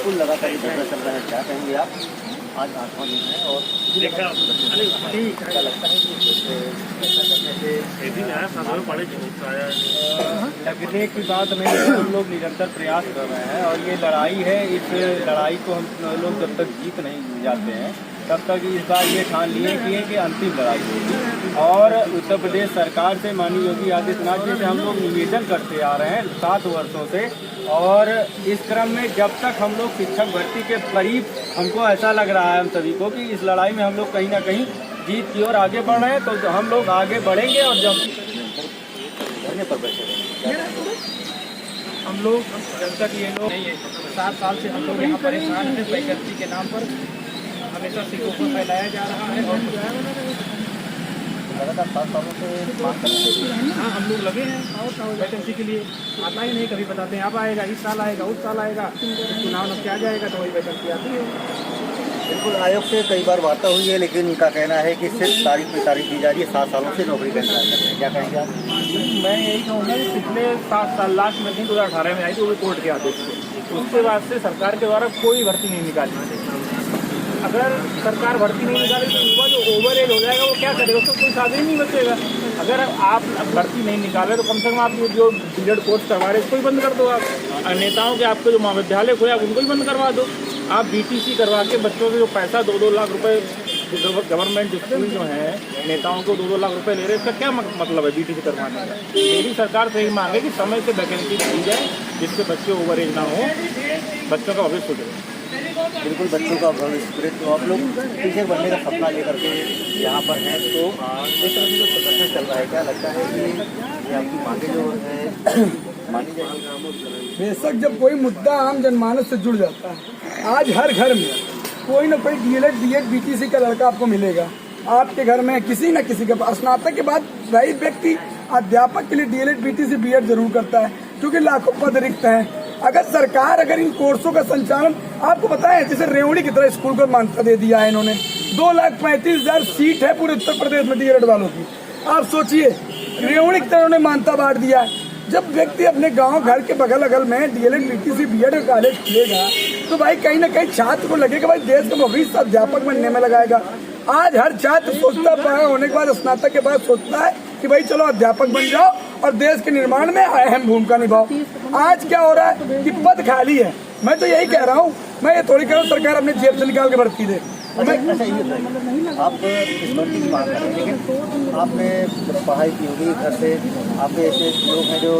बिल्कुल लगातार ये धरना चल रहा है, क्या कहेंगे आप? आज 8वां दिन है और क्या लगता है कि ऐसा करने से लगने की बात नहीं है। हम लोग निरंतर प्रयास कर रहे हैं और ये लड़ाई है, इस लड़ाई को हम लोग जब तक जीत नहीं जाते हैं तब तक इस बार ये ठान लिए कि अंतिम लड़ाई होगी। और उत्तर प्रदेश सरकार से माननीय योगी आदित्यनाथ जी से हम लोग निवेदन करते आ रहे हैं 7 वर्षों से, और इस क्रम में जब तक हम लोग शिक्षक भर्ती के करीब, हमको ऐसा लग रहा है हम सभी को कि इस लड़ाई में हम लोग कहीं ना कहीं जीत की ओर आगे बढ़ रहे हैं, तो हम लोग आगे बढ़ेंगे। और जब धरने पर बैठे रहेंगे, हम लोग जब तक ये लोग 7 साल से हम लोग यहाँ परेशान हैं वैकेंसी के नाम पर, हमेशा सिखों को फैलाया जा रहा है और लगातार 7 सालों से मांग कर रहे हैं। हाँ, हम लोग लगे हैं वैकेंसी के लिए। आता ही नहीं, कभी बताते हैं अब आएगा, इस साल आएगा, उस साल आएगा, चुनाव न क्या जाएगा तो वही वैकेंसी आती है। बिल्कुल, आयोग से कई बार वार्ता हुई है, लेकिन इनका कहना है कि सिर्फ तारीख पे तारीख दी जा रही है, 7 सालों से नौकरी का इंतजार कर रहे हैं। क्या कहेंगे आप? मैं यही कहूँगा कि पिछले 7 साल लास्ट में 2018 में आई थी, वो भी कोर्ट के आदेश से। उसके बाद से सरकार के द्वारा कोई भर्ती नहीं निकाली। अगर सरकार भर्ती नहीं निकाले तो युवा जो ओवर एज हो जाएगा वो क्या करेगा, उसको कोई साधन ही नहीं बचेगा। अगर आप भर्ती नहीं निकाले तो कम से कम आप ये जो बीएड कोर्स करवा रहे हैं इसको ही बंद कर दो। आप नेताओं के आपके जो महाविद्यालय खोले आप उनको ही बंद करवा दो। आप बीटीसी करवा के बच्चों से जो पैसा 2-2 लाख रुपए गवर्नमेंट स्कूल जो है नेताओं को 2-2 लाख रुपए ले रहे हैं, इसका क्या मतलब है बीटीसी करवाने का? मेरी सरकार से यही मांग है कि समय से वैकेंसी दी जाए जिससे बच्चे ओवर एज ना हो, बच्चों का भविष्य सुधरे। बिल्कुल, बच्चों का भविष्य। तो आप लोग टीचर बनने का सपना लेकर के यहाँ पर हैं, तो इस तरह से जो प्रदर्शन चल रहा है, क्या लगता है कि ये आपकी मांगे जो है मानी जाएगी? बेशक जब कोई मुद्दा आम जनमानस से जुड़ जाता है, आज हर घर में कोई न कोई डीएलएड बीएड बीटीसी का लड़का आपको मिलेगा। आपके घर में किसी न किसी का स्नातक के बाद वही व्यक्ति अध्यापक के लिए डीएलएड बीटीसी बीएड जरूर करता है, क्योंकि लाखों पद रिक्त हैं। अगर सरकार इन कोर्सों का संचालन, आपको पता है जैसे रेवड़ी की तरह स्कूल को मान्यता दे दिया है इन्होंने, 2,35,000 सीट है पूरे उत्तर प्रदेश में डीएलएड वालों की। आप सोचिए, रेवड़ी की तरह उन्होंने मान्यता बांट दिया है। जब व्यक्ति अपने गांव घर के बगल अगल में डीएलएड बीटीसी बीएड का कॉलेज खुलेगा तो भाई कहीं ना कहीं छात्र को लगेगा भाई देश का भविष्य अध्यापक बनने में लगाएगा। आज हर छात्र सोचता है, होने के बाद स्नातक के बाद सोचता है कि भाई चलो अध्यापक बन जाओ और देश के निर्माण में अहम भूमिका निभाओ। आज क्या हो रहा है कि पद खाली है। मैं तो यही कह रहा हूँ, मैं ये थोड़ी कह रहा हूँ सरकार अपने जेब से निकाल के भर्ती दे। अच्छा, ये आप इस भर्ती की मांग कर रहे हैं, लेकिन आपने जब पढ़ाई की होगी घर से, आपके ऐसे लोग हैं जो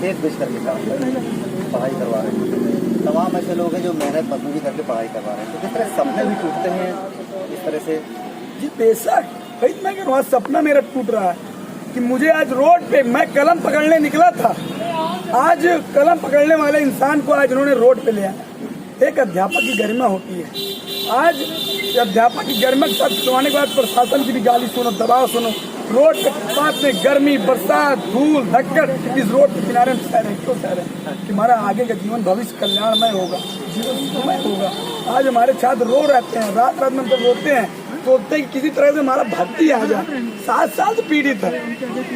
खेत बेच करके काम कर रहे हैं, पढ़ाई करवा रहे हैं, तमाम ऐसे लोग हैं जो मेहनत मजदूरी करके पढ़ाई करवा रहे हैं, तो किस तरह सपने भी टूटते हैं इस तरह से? जी बेशक, भाई मैं कह रहा हूँ सपना मेरा टूट रहा है कि मुझे आज रोड पे, मैं कलम पकड़ने निकला था, आज कलम पकड़ने वाले इंसान को आज उन्होंने रोड पे ले आया। एक अध्यापक की गरिमा होती है। आज अध्यापक की गरिमा के साथ खिलवाने के बाद प्रशासन की भी गाली सुनो, दबाव सुनो। रोड पे पास में गर्मी, बरसात, धूल, धक्कड़, इस रोड के किनारे में सह रहे, क्यों सह रहे कि हमारा आगे का जीवन भविष्य कल्याणमय होगा, जीवन सुखमय होगा। आज हमारे छात्र रो रहते हैं, रात रात में तो रोते हैं, सोचते हैं कि किसी तरह से हमारा भर्ती आ जाए। 7 साल से पीड़ित है।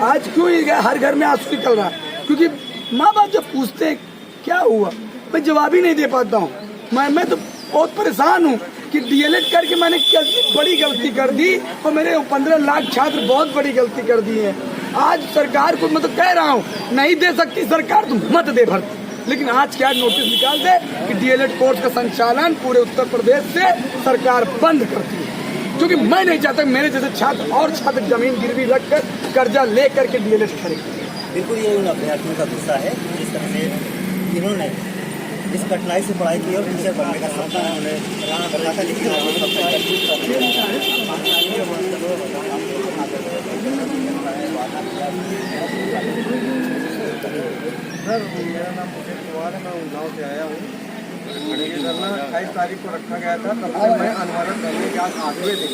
आज क्यों हर घर में आंसू निकल रहा है? क्योंकि माँ बाप जब पूछते हैं क्या हुआ, मैं जवाब ही नहीं दे पाता हूँ। मैं तो बहुत परेशान हूँ कि डीएलएड करके मैंने कैसी बड़ी गलती कर दी और मेरे 15 लाख छात्र बहुत बड़ी गलती कर दी है। आज सरकार को मैं तो कह रहा हूँ, नहीं दे सकती सरकार तो मत दे भर्ती, लेकिन आज क्या नोटिस निकाल दे कि डीएलएड कोर्स का संचालन पूरे उत्तर प्रदेश से सरकार बंद करती है। क्योंकि मैं नहीं चाहता मेरे जैसे छात्र और छात्र जमीन गिरवी रखकर कर्जा ले करके डीएलएड खरीदें। बिल्कुल, ये उन अभ्यर्थियों का गुस्सा है जिस तरह से इन्होंने इस कठिनाई से पढ़ाई की और टीचर बनने का सपना उन्होंने बना था, लेकिन सर मेरा नाम मुकेश कुमार है, मैं उन्नाव से आया हूँ। ये धरना 28 तारीख को रखा गया था, तब से मैं अनवरत धरने के आज 8वें दिन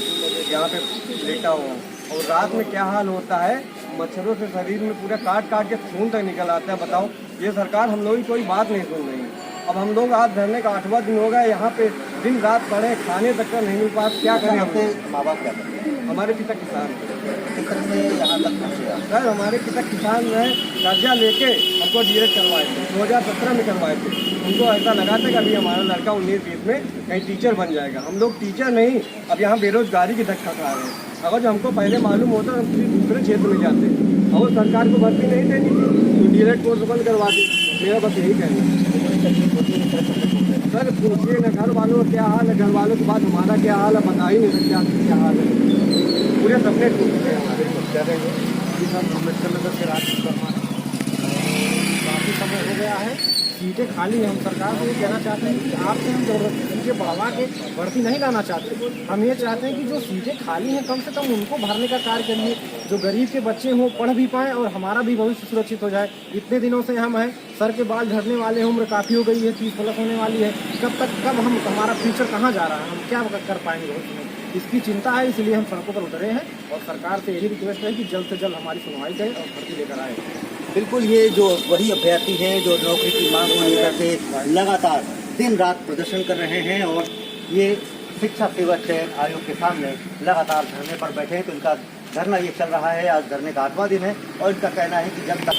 यहाँ पे लेटा हुआ। और रात में क्या हाल होता है, मच्छरों से शरीर में पूरा काट काट के खून तक निकल आता है। बताओ, ये सरकार हम लोगों की कोई बात नहीं सुन रही। अब हम लोग आज धरने का 8वां दिन हो गया, यहाँ पे दिन रात पड़े, खाने तक का नहीं मिल पा, क्या करें? अपने माँ बाप क्या करते हैं? हमारे पिता किसान किस तरह से यहाँ तक पहुँचे? सर, हमारे पिता किसान में कर्जा लेके हमको डीएलएड करवाए थे, 2017 में करवाए थे। उनको ऐसा लगा था कि अभी हमारा लड़का 19-20 में कहीं टीचर बन जाएगा। हम लोग टीचर नहीं, अब यहाँ बेरोजगारी की धक्का खा रहे हैं। अगर जो हमको पहले मालूम होता हम किसी दूसरे क्षेत्र में जाते, और सरकार को भर्ती नहीं देनी थी तो डायरेक्ट कोर्स बंद करवा दी। मेरा बस यही कहना है। सर पूछिए न घर वालों का क्या हाल है, घर वालों के बाद हमारा क्या हाल है बता ही नहीं सकते आप क्या हाल है। पूरे सपने टूट गए हमारे। काफ़ी समय हो गया है, सीटें खाली हैं। हम सरकार को ये कहना चाहते हैं कि आपसे हम जरूरत सीटें बढ़वा के भर्ती नहीं लाना चाहते। हम ये चाहते हैं कि जो सीटें खाली हैं कम से कम उनको भरने का कार्य करिए, जो गरीब के बच्चे हों पढ़ भी पाएँ और हमारा भी भविष्य सुरक्षित हो जाए। इतने दिनों से हम हैं, सर के बाल झड़ने वाले हैं, उम्र काफ़ी हो गई है, 30+ होने वाली है। कब हम हमारा फ्यूचर कहाँ जा रहा है, हम क्या कर पाएंगे भविष्य में, इसकी चिंता है। इसलिए हम सड़कों पर उतरे हैं और सरकार से यही रिक्वेस्ट है कि जल्द से जल्द हमारी सुनवाई करें और भर्ती लेकर आए। बिल्कुल, ये जो वही अभ्यर्थी हैं जो नौकरी की मांग को लेकर के लगातार दिन रात प्रदर्शन कर रहे हैं और ये शिक्षा सेवा चयन आयोग के सामने लगातार धरने पर बैठे हैं। तो इनका धरना ये चल रहा है, आज धरने का 8वां दिन है और इनका कहना है कि जब तक